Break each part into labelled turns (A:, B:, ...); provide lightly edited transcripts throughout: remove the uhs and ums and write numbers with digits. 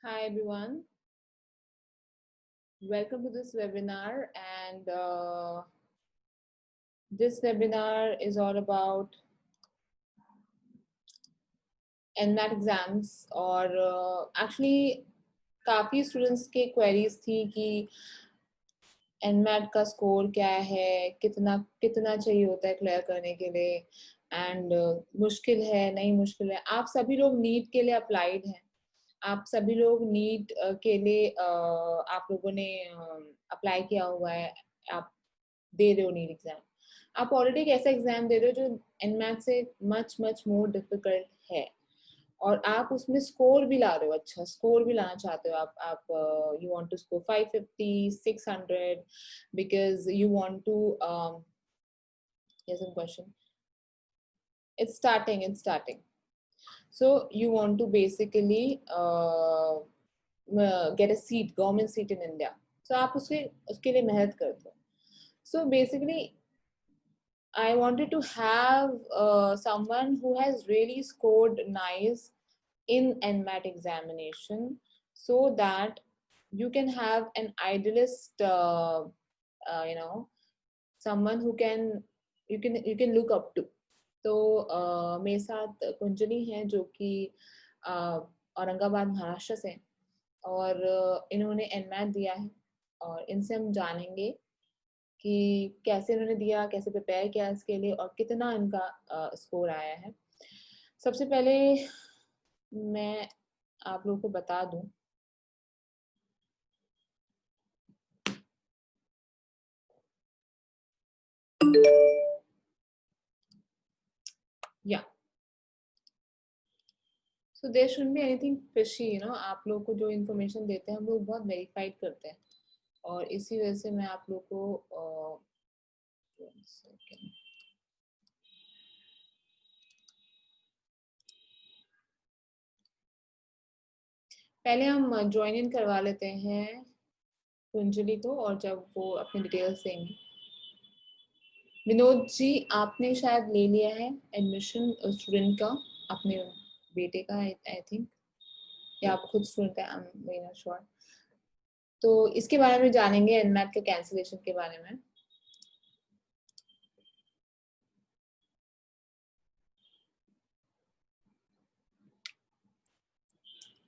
A: Hi everyone, welcome to this webinar. And this webinar is all about NMAT exams. और actually काफ़ी students के queries थी कि NMAT का स्कोर क्या है, कितना कितना चाहिए होता है क्लियर करने के लिए, एंड मुश्किल है नहीं मुश्किल है। आप सभी लोग नीट के लिए अप्लाइड हैं, आप सभी लोग नीट के लिए आप लोगों ने अप्लाई किया हुआ है, आप दे रहे हो नीट एग्जाम। आप ऑलरेडी एक ऐसा एग्जाम दे रहे हो जो एनमैथ से मच मच मोर डिफिकल्ट है, और आप उसमें स्कोर भी ला रहे हो, अच्छा स्कोर भी लाना चाहते हो। आप you want to score 550 600 because you want to yes some question, it's starting so you want to basically get a seat, government seat in India. So आप उसके लिए मेहनत करते हो. So basically I wanted to have someone who has really scored nice in NMAT examination, so that you can have an idealist, someone who can you can look up to. तो मेरे साथ कुंजली हैं जो कि औरंगाबाद महाराष्ट्र से, और इन्होंने एनमैथ दिया है, और इनसे हम जानेंगे कि कैसे इन्होंने दिया, कैसे प्रिपेयर किया इसके लिए, और कितना इनका स्कोर आया है। सबसे पहले मैं आप लोगों को बता दूं, या so there shouldn't be anything fishy, आप लोग को जो इन्फॉर्मेशन देते हैं हम लोग बहुत वेरीफाइड करते हैं, और इसी वजह से मैं आप लोग को पहले हम ज्वाइन इन करवा लेते हैं कुंजली को, और जब वो अपनी डिटेल्स देंगी। विनोद जी, आपने शायद ले लिया है एडमिशन स्टूडेंट का, अपने बेटे का, आई थिंक, या आप खुद स्टूडेंट है, आई एम नॉट श्योर। तो इसके बारे में जानेंगे, एनमैट के कैंसिलेशन के बारे में।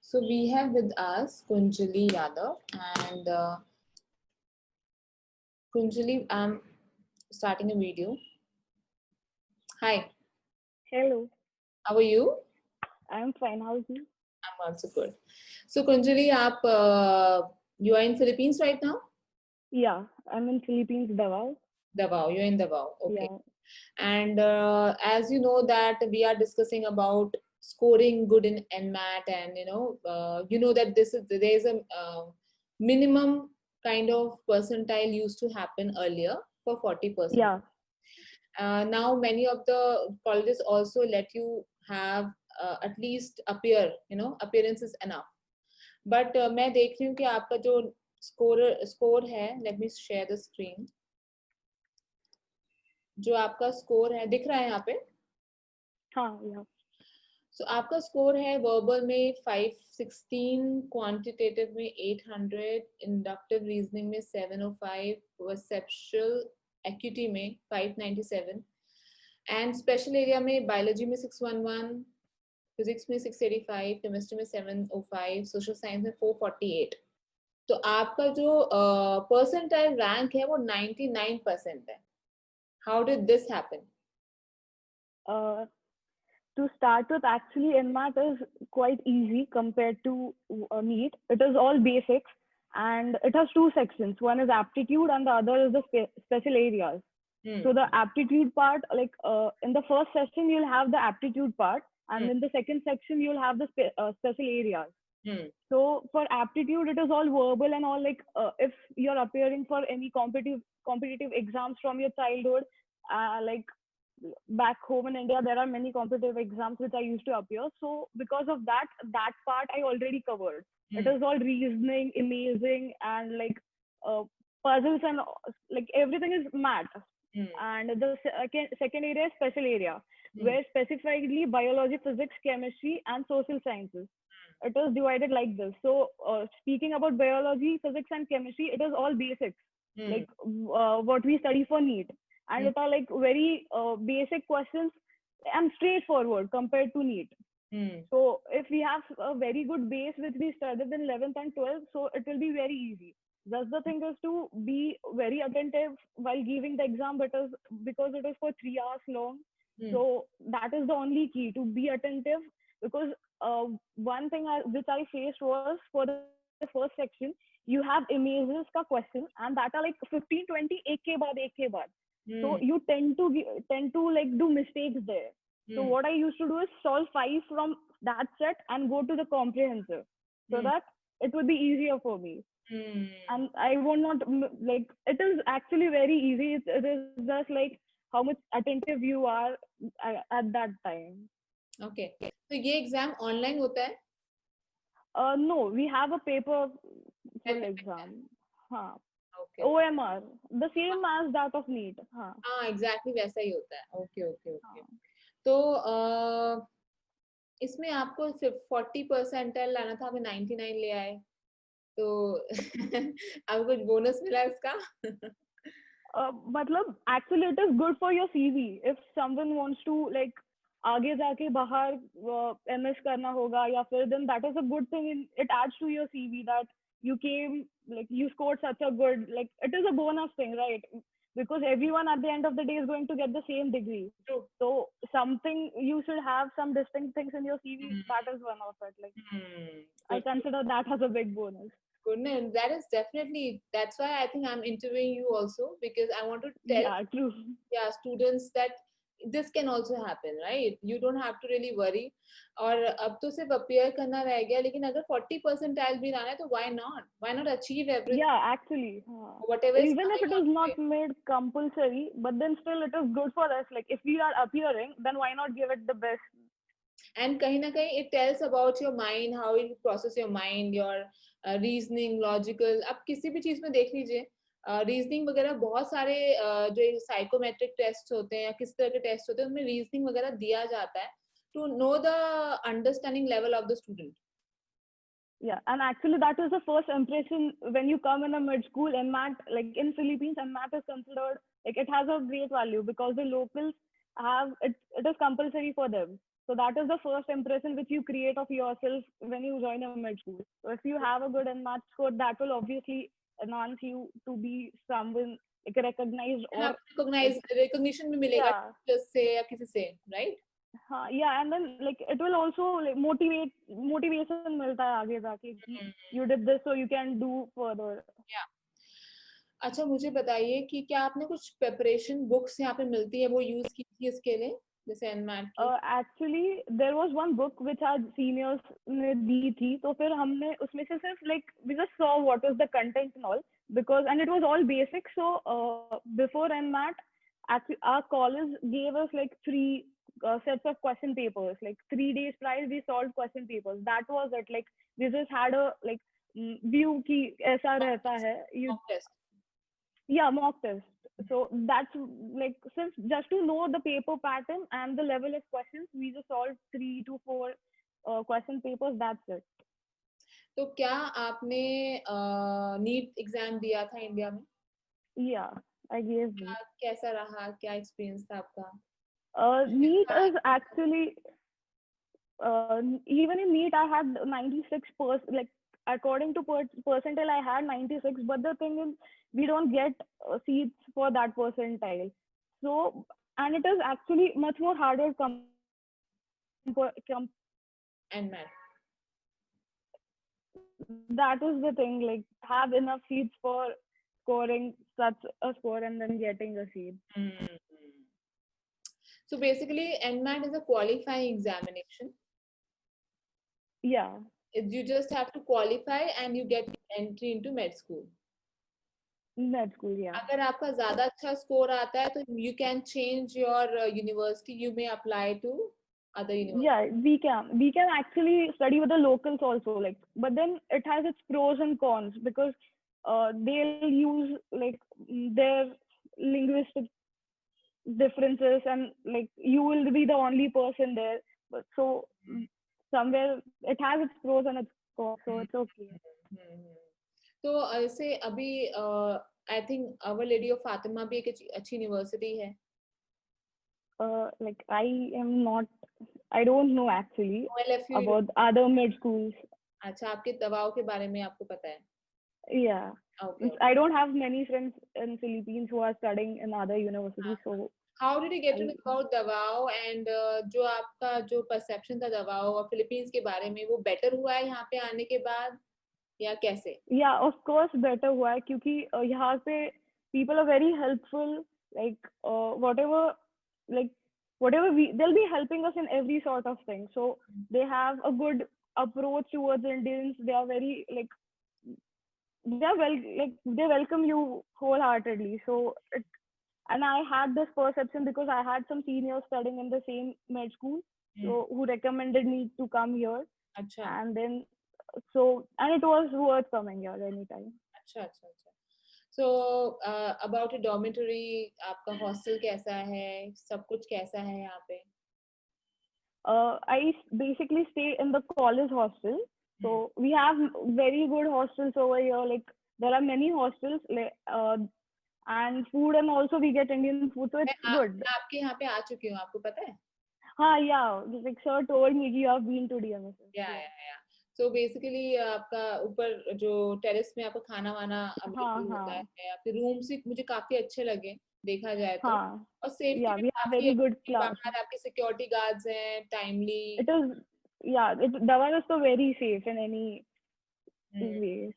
A: So we have with us Kunjali Yadav, and Kunjali, I'm starting a video. Hi.
B: Hello.
A: How are you?
B: I'm fine. How's you?
A: I'm also good. So Kunjali, you are in Philippines right now?
B: Yeah, I'm in Philippines, Davao.
A: Davao, you're in Davao. Okay.
B: Yeah.
A: And as you know that we are discussing about scoring good in NMAT, and you know that there is a minimum kind of percentile used to happen earlier for 40%.
B: Yeah.
A: Now many of the colleges also let you have at least appear, appearance is enough. But मैं देख रही हूँ कि आपका जो score है, let me share the screen, जो आपका स्कोर है दिख रहा है यहाँ पे।
B: हाँ, yeah.
A: So आपका स्कोर है वर्बल में 516, क्वांटिटेटिव में 800, इंडक्टिव रीजनिंग में 705, परसेप्चुअल एक्यूटी में 597, एंड स्पेशल एरिया में बायोलॉजी में 611, फिजिक्स में 685, केमिस्ट्री में 705, सोशल साइंस में 448। तो आपका जो परसेंटाइल रैंक है वो 99% है। How did this happen?
B: To start with, actually, NMAT is quite easy compared to NEET. It is all basics, and it has two sections. One is aptitude, and the other is the special areas. So the aptitude part, like in the first session, you'll have the aptitude part, and in the second section, you'll have the special areas. So for aptitude, it is all verbal and all, like if you're appearing for any competitive exams from your childhood, like back home in India, there are many competitive exams which I used to appear. So because of that part I already covered. It is all reasoning, amazing, and like puzzles, and like everything is math. And the second area is special area, where specifically biology, physics, chemistry, and social sciences. it is divided like this. So speaking about biology, physics and chemistry, it is all basics,
A: Hmm.
B: like what we study for NEET. And
A: Hmm.
B: it are like very basic questions and straightforward compared to NEET.
A: Hmm.
B: So if we have a very good base which we studied in 11th and 12th, so it will be very easy. Just the thing is to be very attentive while giving the exam, because it is for 3 hours long.
A: Hmm.
B: So that is the only key, to be attentive. Because one thing which I faced was, for the first section, you have images ka question, and that are like 15-20 एक के बाद एक के बाद. So
A: Hmm.
B: you tend to like do mistakes there. So
A: Hmm.
B: what I used to do is solve 5 from that set and go to the comprehensive, so
A: Hmm.
B: that it would be easier for me.
A: Hmm.
B: And I would not like, it is actually very easy. It is just like how much attentive you are at that time.
A: Okay. तो ये exam online होता है?
B: No, we have a paper full
A: Pen पे है?
B: exam. हाँ,
A: Okay.
B: OMR, the same as that of NEET. हाँ.
A: हाँ, exactly वैसा ही होता है. Okay okay okay.
B: हाँ.
A: तो इसमें आपको सिर्फ 40 परसेंटाइल लाना था, आपने 99 ले आए, तो आपको कुछ बोनस मिला इसका?
B: मतलब actually it is good for your CV if someone wants to like आगे जाके बाहर MS करना होगा या फिर, then that is a good thing. It adds to your CV that you came, like you scored such a good, like it is a bonus thing, right? Because everyone at the end of the day is going to get the same degree.
A: True.
B: So something, you should have some distinct things in your CV. That is one of it. Like I
A: Good.
B: consider that as a big bonus.
A: Goodness, that is definitely, that's why I think I'm interviewing you also, because I want to tell,
B: Yeah, true.
A: yeah, students that this can also happen, right? You don't have to really worry. और अब तो सिर्फ appear करना रह गया, लेकिन अगर 40 percentile भी लाना है तो why not achieve everything,
B: Yeah, actually,
A: whatever is
B: even if
A: coming
B: it
A: your
B: is not
A: way.
B: made compulsory, but then still it is good for us. Like if we are appearing, then why not give it the best?
A: And कहीं ना कहीं it tells about your mind, how you process your mind, your reasoning, logical. अब किसी भी चीज में देख लीजिए, रीजनिंग वगैरह बहुत सारे जो साइकोमेट्रिक टेस्ट होते हैं या किस तरह के टेस्ट होते हैं, उनमें रीजनिंग वगैरह दिया जाता है to know the understanding level of the student.
B: Yeah, and actually that is the first impression when you come in a mid school. And math, like in Philippines, and math is considered like it has a great value because the locals have it. It is compulsory for them. So that is the first impression which you create of yourself when you join a mid school. So if you have a good in math score, that will obviously enhance you to be someone like recognized,
A: and
B: or
A: आपको
B: like,
A: recognition भी मिलेगा
B: yeah.
A: Teachers से या किसी से, right?
B: Yeah, and then like it will also like motivation मिलता है आगे जाके कि you did this, so you can do further.
A: या अच्छा, मुझे बताइए कि क्या आपने कुछ प्रिपरेशन बुक्स यहाँ पे मिलती है वो यूज की थी इसके लिए, जैसे एनमैट की?
B: Actually, there was one book which our seniors ने दी थी, तो फिर हमने उसमें से सिर्फ like we just saw what was the content and all, because and it was all basic. So before NMAT, actually our college gave us like 3 sets of question papers. Like 3 days prior, we solved question papers. That was it. Like we just had a like view कि ऐसा रहता है. You,
A: mock test.
B: yeah, mock test. So that's like, since just to know the paper pattern and the level of questions, we just solved 3 to 4 question papers. That's it.
A: तो क्या आपने NEET exam दिया था India में?
B: Yeah, I gave it.
A: कैसा रहा, क्या experience था आपका?
B: NEET is actually, even in NEET I had 96%. Like according to percentile, I had 96. But the thing is, we don't get seats for that percentile. So, and it is actually much more harder
A: NMAT.
B: that is the thing, like have enough seats for scoring such a score and then getting a seat.
A: So basically NMAT is a qualifying examination.
B: Yeah,
A: You just have to qualify and you get entry into med school.
B: med school. Yeah,
A: अगर आपका ज्यादा अच्छा score आता है तो you can change your university, you may apply to other universities.
B: yeah, we can actually study with the locals also, like, but then it has its pros and cons, because they'll use like their linguistic differences, and like you will be the only person there. But so somewhere it has its pros and its cons, so it's okay.
A: तो ऐसे अभी I think Our Lady of Fatima भी एक अच्छी university है.
B: Like I don't know actually
A: OLFU.
B: about other mid schools.
A: अच्छा, आपके दवाओं के बारे में आपको पता है?
B: Yeah.
A: Okay.
B: I don't have many friends in Philippines who are studying in other universities, so.
A: How did you get to know about दवाओं and जो आपका जो perception था दवाओं और फिलीपींस के बारे में वो better हुआ है यहाँ पे आने के बाद या कैसे?
B: Yeah, of course better हुआ है क्योंकि यहाँ पे people are very helpful, like whatever they'll be helping us in every sort of thing. So they have a good approach towards Indians. They are very they welcome you wholeheartedly. So and I had this perception because I had some seniors studying in the same med school, so who recommended me to come here.
A: अच्छा.
B: And then and it was worth coming here anytime.
A: अच्छा. So about a dormitory, आपका hostel कैसा है? सब कुछ कैसा है यहाँ पे?
B: I basically stay in the college hostel. So we have very good hostels over here. Like there are many hostels, and food, and also we get Indian food, so it's good.
A: मैं आपके यहाँ पे आ चुकी हूँ, आपको पता है?
B: हाँ, yeah. Like sir told me you have been to DMS.
A: Yeah. So basically आपका ऊपर जो टेरेस में आपका खाना वाना अवेलेबल होता है, आपके रूम्स भी मुझे काफी अच्छे लगे देखा जाए तो. और सेफ्टी भी काफी है, बाहर आपके सिक्योरिटी गार्ड्स हैं, timely.
B: Dawan is so very safe in any way.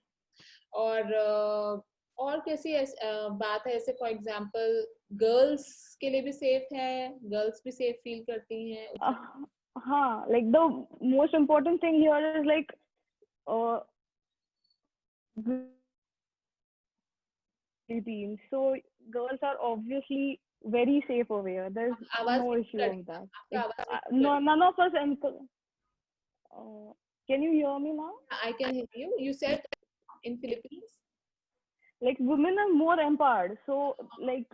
A: और कैसी बात है, ऐसे फॉर एग्जांपल गर्ल्स के लिए भी सेफ है, गर्ल्स भी सेफ फील करती हैं?
B: Like the most important thing here is like Philippines, so girls are obviously very safe over here. There's no issue of that. None of us. Can you hear me now?
A: I can hear you. You said in Philippines,
B: like women are more empowered, so like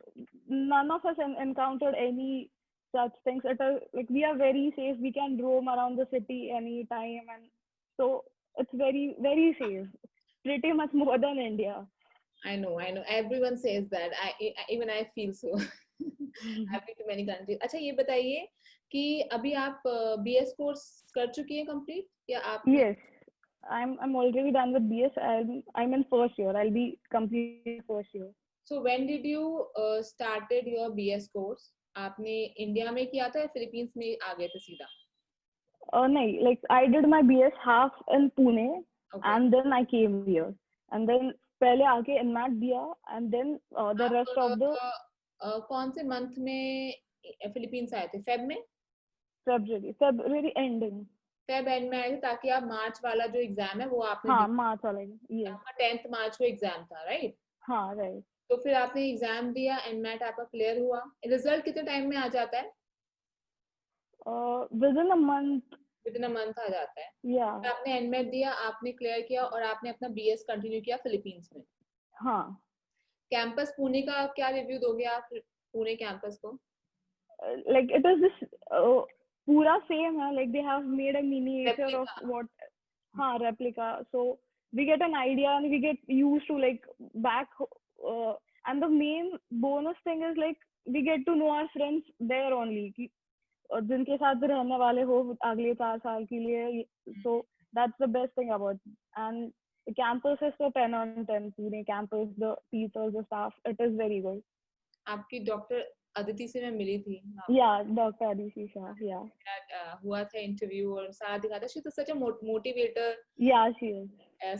B: none of us encountered any such things. Like we are very safe. We can roam around the city anytime, and so it's very, very safe. Pretty much more than India.
A: I know. Everyone says that. Even I feel so. I've been to many countries. अच्छा, ये बताइए कि अभी आप BS course कर चुकी हैं complete या आप?
B: Yes, I'm already done with BS. I'm in first year. I'll be completing first year.
A: So when did you started your BS course? आपने इंडिया में किया था या फिलीपींस में आ गए थे सीधा?
B: नहीं, like I did my BS half in Pune, and then I came here, and then पहले आके NMAT दिया, and then the rest of the
A: कौन से मंथ में फिलीपींस आए थे? फेब में?
B: February ending.
A: फेब एंड में आए थे ताकि आप मार्च वाला जो एग्जाम है वो आपने
B: मार्च वाला, ये
A: आपका 10th मार्च को एग्जाम था, राइट?
B: हाँ, राइट.
A: तो फिर आपने एग्जाम दिया, एनमैट आपका क्लियर हुआ. रिजल्ट कितने टाइम में आ जाता है?
B: विदिन अ मंथ
A: आ जाता है.
B: तो
A: आपने एनमैट दिया, आपने क्लियर किया और आपने अपना बीएस कंटिन्यू किया फिलीपींस में.
B: हाँ.
A: कैंपस पुणे का क्या रिव्यू दोगे आप पुणे कैंपस को?
B: Like it is this पूरा सेम है. Like they have made a miniature of what replica, so we get an idea and we get used to like back and the main bonus thing is like we get to know our friends there only कि जिनके साथ रहने वाले हो अगले 4 साल के लिए. So that's the best thing about it. And the campus is so 10 on 10. Pune campus, the teachers, the staff, it is very good.
A: आपकी डॉक्टर अदिति से मैं मिली थी.
B: डॉक्टर अदिति शाह.
A: हुआ था इंटरव्यू और साथ दिखा था. She is such a motivator.
B: She is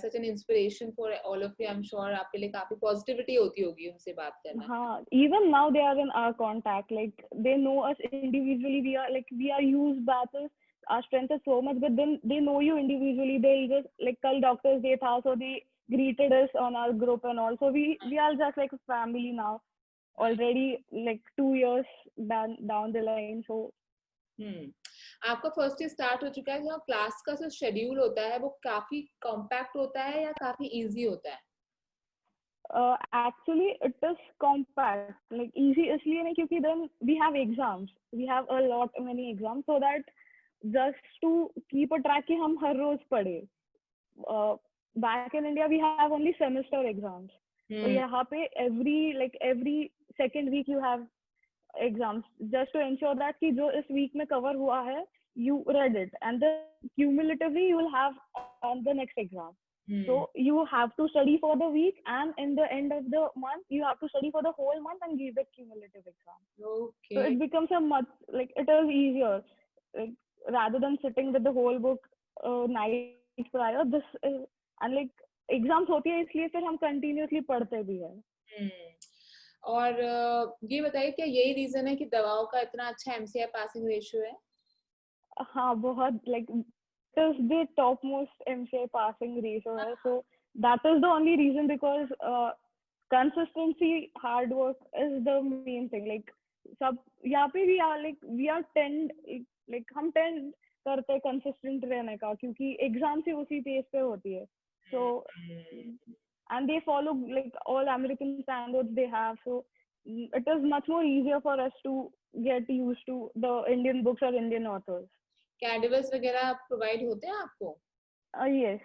A: such an inspiration for all of you. I'm sure आपके लिए काफी पॉजिटिविटी होती होगी उनसे बात करना.
B: Even now they are in our contact. Like they know us individually. We are used battles. Our strength is so much, but then they know you individually. They'll just like कल Doctors Day था, so they greeted us on our group and all. So we are just like a family now. Already like 2 years down the line. So
A: आपका first year start हो चुका है. Class का जो schedule होता है वो काफी कॉम्पैक्ट होता है या काफी इजी होता है?
B: Actually it is compact. Like easy इसलिए नहीं क्योंकि then we have exams. We have many exams, so that just to keep a track कि हम हर रोज पढ़े. Back in India we have only semester exams. So यहाँ पे every second week you have exams, just to ensure that कि जो इस week में cover हुआ है, you read it, and then cumulatively you will have on the next exam. So you have to study for the week, and in the end of the month you have to study for the whole month and give the cumulative exam.
A: Okay.
B: So it becomes a much, like, it is easier, like, rather than sitting with the whole book night prior. This is, and like exams होती है इसलिए फिर हम continuously पढ़ते भी हैं.
A: और ये बताइए क्या यही रीजन है कि दवाओं का इतना अच्छा एमसीआई पासिंग रेशियो है?
B: हाँ, बहुत, like, it is the topmost MCI passing ratio है. So that is the only reason, because consistency, hard work is the main thing. Like, सब यहाँ पे भी we are tend, like हम tend करते हैं consistent रहने का, क्योंकि exams ही उसी pace पे होती है. So and they follow like all American standards they have. So it is much more easier for us to get used to the Indian books or Indian authors.
A: कैडिवल्स वगैरह provide होते हैं आपको?
B: Yes,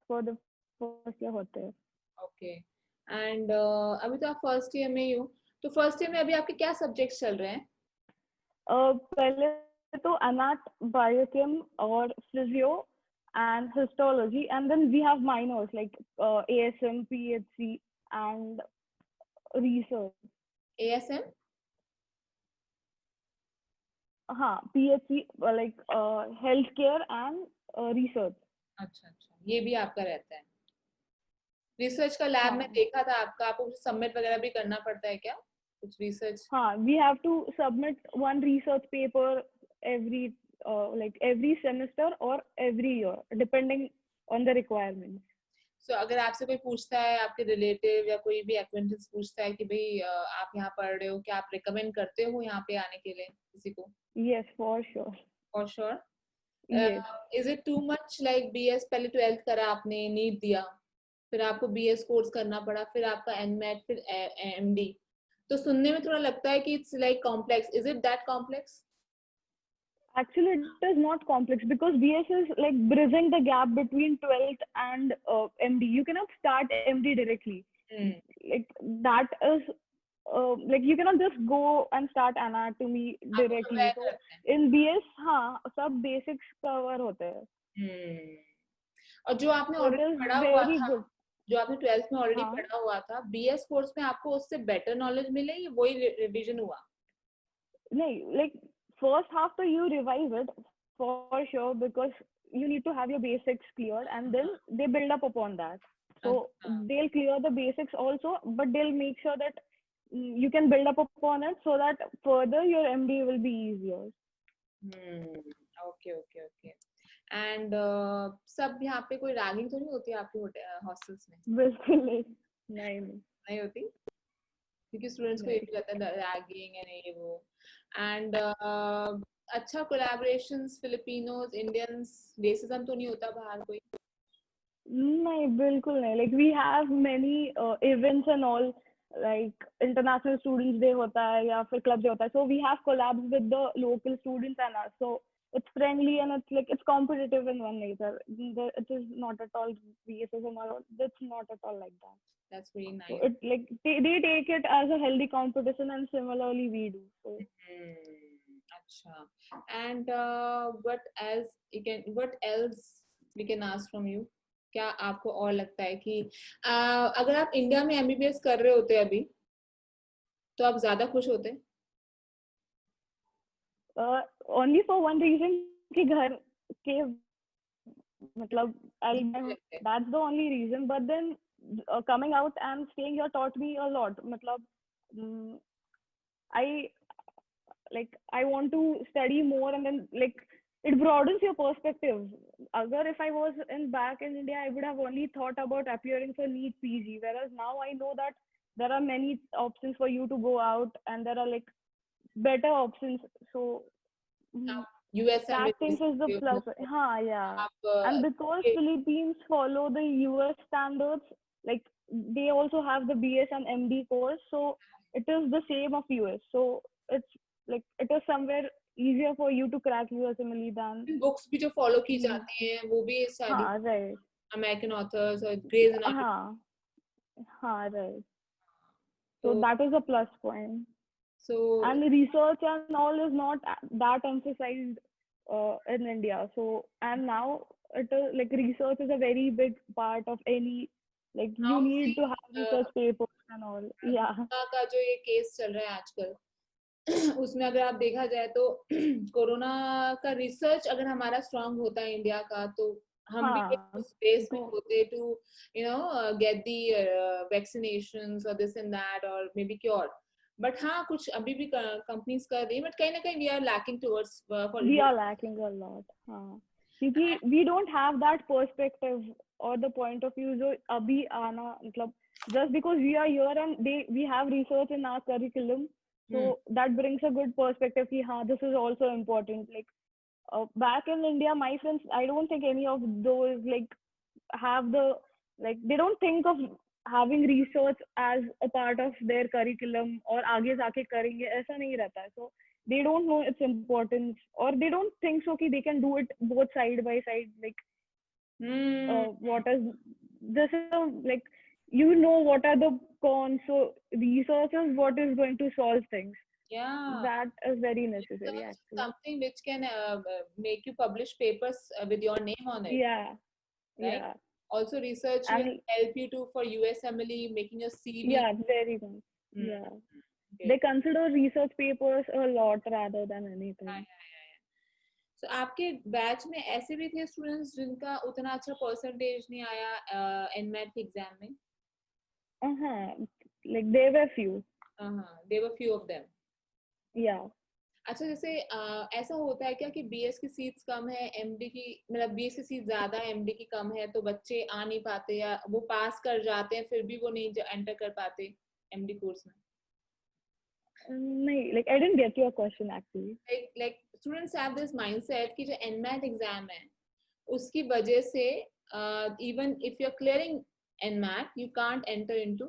B: for the first year होते हैं.
A: Okay. And अभी तो आप first year में ही हो, तो फर्स्ट ईयर में अभी आपके क्या सब्जेक्ट्स चल रहे हैं?
B: पहले तो अनाट, बायोकेम और physio and histology, and then we have minors like ASM, PHC and research.
A: ASM?
B: हाँ, PHC like healthcare and research.
A: अच्छा अच्छा, ये भी आपका रहता है. रिसर्च का लैब में देखा था आपको सबमिट वगैरह भी करना पड़ता है क्या कुछ रिसर्च?
B: हाँ, we have to submit one research paper every semester or every year, depending on the requirements.
A: So अगर आपसे कोई पूछता है, आपके रिलेटिव या कोई भी एक्वेंटेंस पूछता है कि भाई आप यहाँ पढ़ रहे हो, क्या आप रिकमेंड करते हो यहाँ पे आने के लिए किसी को?
B: Yes, for sure.
A: For sure.
B: Yes.
A: Is it too much like BS? पहले 12th करा आपने, नीट दिया, फिर आपको BS कोर्स करना पड़ा, फिर आपका NMAT, फिर MD, तो सुनने में थोड़ा लगता है कि it's like complex. Is it that complex?
B: Actually, it is not complex, because BS is like bridging the gap between 12th and MD. You cannot start MD directly. Like that is like you cannot just go and start anatomy directly. So in BS, हाँ, सब basics cover होते हैं.
A: और जो आपने already पढ़ा हुआ था, जो आपने 12th में ऑलरेडी पढ़ा हुआ था, BS कोर्स में आपको उससे बेटर नॉलेज मिले या वही रिवीजन हुआ? नहीं,
B: like first half so you revise it for sure, because you need to have your basics cleared, and then they build up upon that. So they'll clear the basics also, but they'll make sure that you can build up upon it, so that further your MD will be easier.
A: Okay. And सब यहाँ पे कोई ragging तो नहीं होती आपके hostels में?
B: बिल्कुल नहीं
A: होती, क्योंकि स्टूडेंट्स को ये भी रहता है रैगिंग एंड ये वो. एंड अच्छा कोलैबोरेशंस फिलिपिनोस इंडियंस, रेसिज्म तो नहीं होता बाहर कोई?
B: नहीं, बिल्कुल नहीं. Like we have many events and all, like international students day होता है या फिर club day होता है. So we have collabs with the local students and us. So it's friendly and it's like it's competitive in one nature. It is not at all racism or it's not at all like that.
A: That's very nice.
B: So it like they take it as a healthy competition, and similarly we do. So.
A: अच्छा. And what else we can ask from you? क्या आपको और लगता है कि अगर आप India में MBBS कर रहे होते अभी, तो आप ज्यादा खुश होते?
B: Only for one reason कि घर के मतलब that's the only reason. But then coming out and staying here taught me a lot. मतलब I want to study more, and then like it broadens your perspective. If I was back in India, I would have only thought about appearing for NEET PG, whereas now I know that there are many options for you to go out, and there are like better options. So
A: US
B: that things is the plus. Yeah. And because Philippines follow the US standards, like they also have the BS and MD course, so it is the same of US. So it's like it is somewhere easier for you to crack USMLE than
A: books भी जो follow की
B: the
A: जाती हैं वो भी सारी
B: हाँ right
A: American authors और ग्रेज एनाटॉमी.
B: हाँ हाँ right. So
A: तो
B: that is a plus point.
A: so
B: And research and all is not that emphasized in India. So and now it is like research is a very big part of any like
A: now
B: you need
A: see
B: to have research papers and all. Yeah.
A: Corona का जो ये case चल रहा है आजकल उसमें अगर आप देखा जाए तो कोरोना का रिसर्च अगर हमारा स्ट्रांग होता है इंडिया का तो हम भी
B: हाँ
A: उस बेस में
B: go
A: होते टू गेट दी वैक्सीनेशंस और दिस एंड दैट और मे बी क्योर. बट हाँ कुछ अभी भी कंपनीज कर रही है बट कहीं ना कहीं we are lacking towards for
B: we
A: you.
B: are lacking a lot. हाँ क्योंकि we don't have that perspective or the point of view जो अभी आना मतलब just because we are here and we have research in our curriculum so that brings a good perspective कि हाँ this is also important like back in India my friends I don't think any of those like have the like they don't think of having research as a part of their curriculum और आगे जाके करेंगे ऐसा नहीं रहता है so they don't know its importance or they don't think so कि they can do it both side by side like what is this is like you know what are the cons so research is what is going to solve things
A: Yeah,
B: that is very necessary
A: research is
B: actually
A: something which can make you publish papers with your name on it,
B: yeah
A: right?
B: yeah
A: Also, research will
B: and
A: help you to for USMLE making your CV.
B: yeah very much
A: Hmm.
B: yeah
A: Okay.
B: they consider research papers a lot rather than
A: Yeah,
B: anything
A: yeah, yeah, yeah. So, आपके batch में ऐसे भी थे students जिनका उतना अच्छा percentage नहीं आया एनमेट के एग्जाम में?
B: uh-huh like there were few
A: हाँ, there were few of them.
B: yeah
A: अच्छा जैसे ऐसा होता है क्या कि बीएस की सीट्स कम है एमडी की मतलब बीएस की सीट ज्यादा है एमडी की कम है तो बच्चे आ नहीं पाते या वो पास कर जाते हैं फिर भी वो नहीं एंटर कर पाते एमडी कोर्स में?
B: nahi, like I didn't get your question actually
A: like students have this mindset कि जो एनमैट एग्जाम है उसकी वजह से even if you are clearing NMAT you can't enter into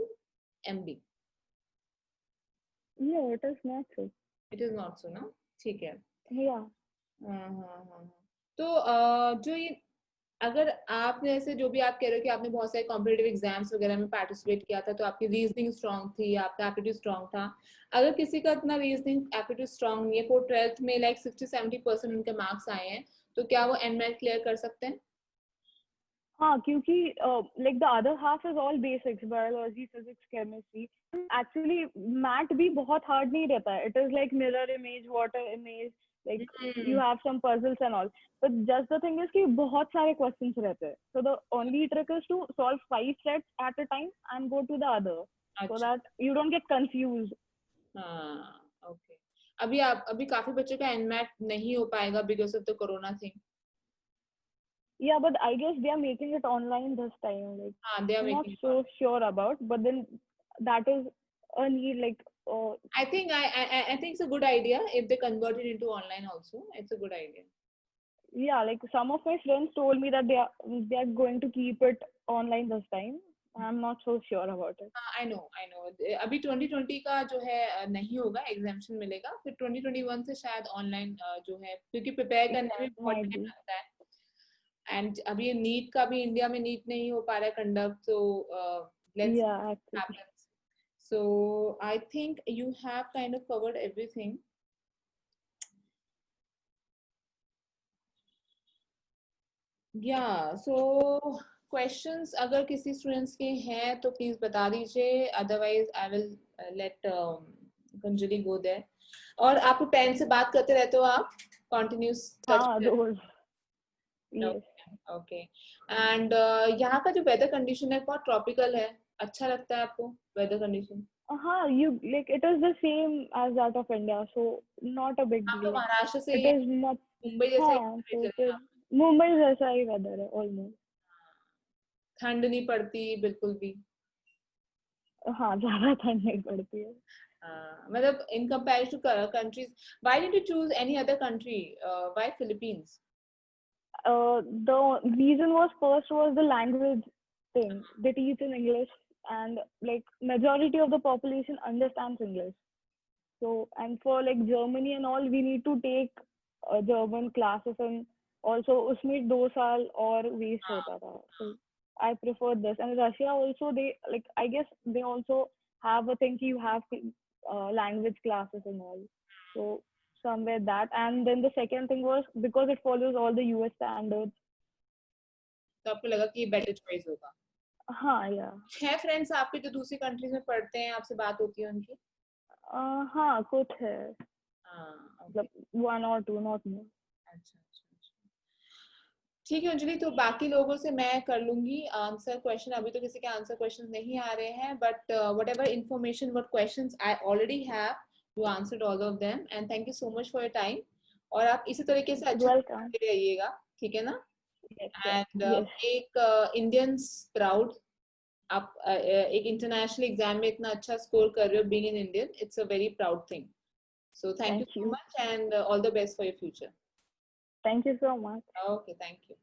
A: MD.
B: no it is not so
A: it is not so ना. ठीक है.
B: yeah
A: हाँ. तो जो ये अगर आपने ऐसे जो भी आप कह रहे हो कि आपने बहुत सारे कॉम्पिटिटिव एग्जाम्स वगैरह में पार्टिसिपेट किया था तो आपकी रीजनिंग स्ट्रांग थी आपका एप्टीट्यूड स्ट्रांग था. अगर किसी का इतना रीजनिंग एप्टीट्यूड स्ट्रांग नहीं है वो 12th में लाइक 60-70% उनके मार्क्स आए हैं तो क्या वो एनमेट क्लियर कर सकते हैं?
B: हाँ क्योंकि like the other half is all basics biology physics chemistry actually math भी बहुत hard नहीं रहता है it is like mirror image water image like you have some puzzles and all but just the thing is कि बहुत सारे questions रहते हैं so the only trick is to solve 5 sets at a time and go to the other so
A: अच्छा.
B: that you don't get confused
A: हाँ. Okay. अभी काफी बच्चों का एनमेट नहीं हो पाएगा because of the corona thing.
B: yeah but I guess they are making it online this time like
A: हाँ, they are
B: I'm not
A: making
B: so sure about but then that is a need like
A: I think I think it's a good idea if they convert it into online also. It's a good idea.
B: yeah like some of my friends told me that they are going to keep it online this time I'm not so sure about it
A: I know. अभी 2020 का जो है नहीं होगा exemption मिलेगा फिर 2021 से शायद ऑनलाइन जो है क्योंकि प्रिपेयर करने में बहुत
B: might
A: टाइम
B: be
A: लगता है. एंड अभी ये नीट का भी इंडिया में नीट नहीं हो पा रहा है conduct so let's
B: yeah actually
A: happens. So I think you have kind of covered everything. Yeah, so questions अगर किसी स्टूडेंट्स के हैं तो प्लीज बता दीजिए otherwise I will let Kunjali go there. और आप पेन से बात करते रहते हो आप कंटिन्यूस टच
B: हाँ those yes
A: ओके. एंड यहाँ का जो वेदर कंडीशन है बहुत ट्रॉपिकल है. अच्छा लगता है आपको weather condition?
B: you like it is the same as that of India so not a big
A: आप तो
B: deal
A: महाराष्ट्र से
B: it
A: he
B: is not
A: Mumbai जैसा ही
B: हाँ so
A: टेम्परेचर है
B: फिर
A: यहाँ.
B: मुंबई जैसा ही weather है almost
A: ठंड नहीं पड़ती बिल्कुल भी.
B: हाँ ज्यादा ठंड नहीं पड़ती है
A: मतलब in comparison to countries, why did you choose any other country? Why Philippines?
B: The reason was the language thing. They teach in English, and like majority of the population understands English. So, and for like Germany and all, we need to take German classes, and also उसमें 2 साल और waste होता था. So I prefer this. And Russia also, they like, I guess they also have a thing you have language classes and all. So somewhere that. And then the second thing was because it follows all the US standards.
A: तो आपको लगा कि ये better choice होगा?
B: हाँ, yeah.
A: है friends आपके जो दूसरी कंट्रीज में पढ़ते हैं, आपसे बात होती है उनकी?
B: हाँ, कुछ है.
A: हाँ,
B: मतलब
A: okay.
B: 1 or 2, not more.
A: अच्छा अच्छा अच्छा, ठीक है अंजलि, तो बाकी लोगों से मैं कर लूंगी आंसर क्वेश्चन. अभी तो किसी के आंसर क्वेश्चन नहीं आ रहे हैं, but whatever information, what questions I already have, you answered all of them, and thank you so much for your time. और आप इसी तरीके से अच्छा
B: Welcome.
A: करते रहिएगा, ठीक है ना?
B: Yes, sir.
A: And
B: Yes.
A: एक इंडियंस प्राउड, आप एक इंटरनेशनल एग्जाम में इतना अच्छा स्कोर कर रहे हो, being an Indian, it's a very proud thing. So thank you
B: Thank
A: so
B: you.
A: much, and all the best for your future.
B: Thank you so much.
A: Okay, thank you.